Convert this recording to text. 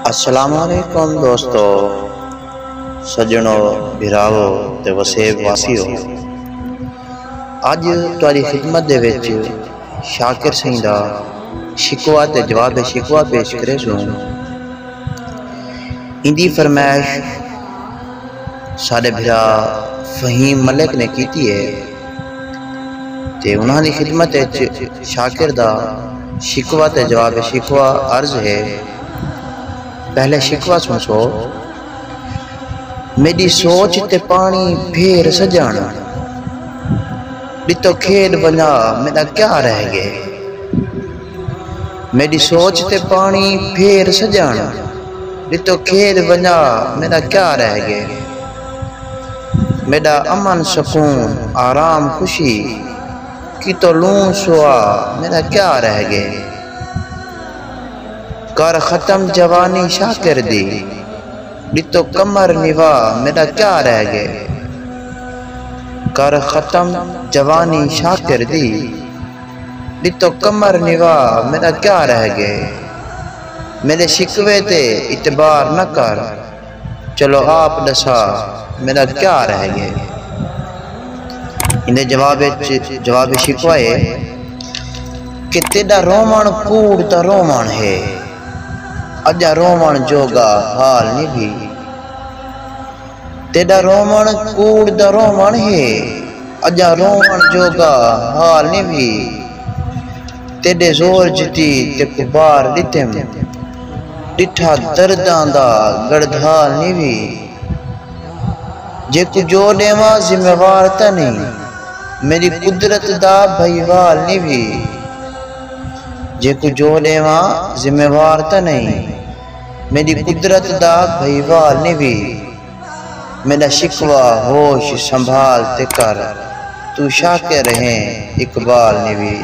السلام علیکم دوستو سجنو بھراو تے وسیب واسیو اج تہاڈی خدمت دے وچ شاکر سنگھ دا شکوہ تے جواب شکوہ پیش کرے سوں اندی فرمائش ساڈے بھرا فہیم ملک نے کیتی ہے تے انہاں دی خدمت وچ شاکر دا شکوہ تے جواب شکوہ عرض ہے۔ پہلے شکوہ سن سو۔ میری سوچ تے پانی پھیر سجان ڈتو کھیڈ بنا میرا کیا رہ گئے۔ میری سوچ تے پانی پھیر سجان ڈتو کھیڈ بنا میرا کیا رہ گئے۔ میرا امن سکون آرام خوشی کی تو لون سوا میرا کیا رہ گئے۔ کر ختم جوانی شاکر دی ڈتو کمر نوا میرا کیا رہ گئے۔ کر ختم جوانی شاکر دی ڈتو کمر نوا میرا کیا رہ گئے۔ میرے شکوے تے اعتبار نہ کر چلو آپ دسا میرا کیا رہ گئے۔ اندے جواب شکوہ ہے کہ تیرا رومن کوڑ تا رومن ہے اجا رومن جوگا حال نہیں بھی۔ تیرا رومن کوڑ دا رومن ہے اجا رومن جوگا حال نہیں بھی۔ تیرے زور جتی تے کبار ڈٹم ڈٹھا درداں دا گڑدھال نہیں بھی۔ جے کو جو دیواں ذمہ وار تا نہیں میری قدرت دا بھائیوال نہیں بھی۔ جے کو جو دیواں ذمہ وار تا نہیں میری قدرت دا بھائیوال نہیں بھی۔ میرا شکوہ ہوش سنبھال تے کر تو شاکر رہیں اقبال نہیں بھی۔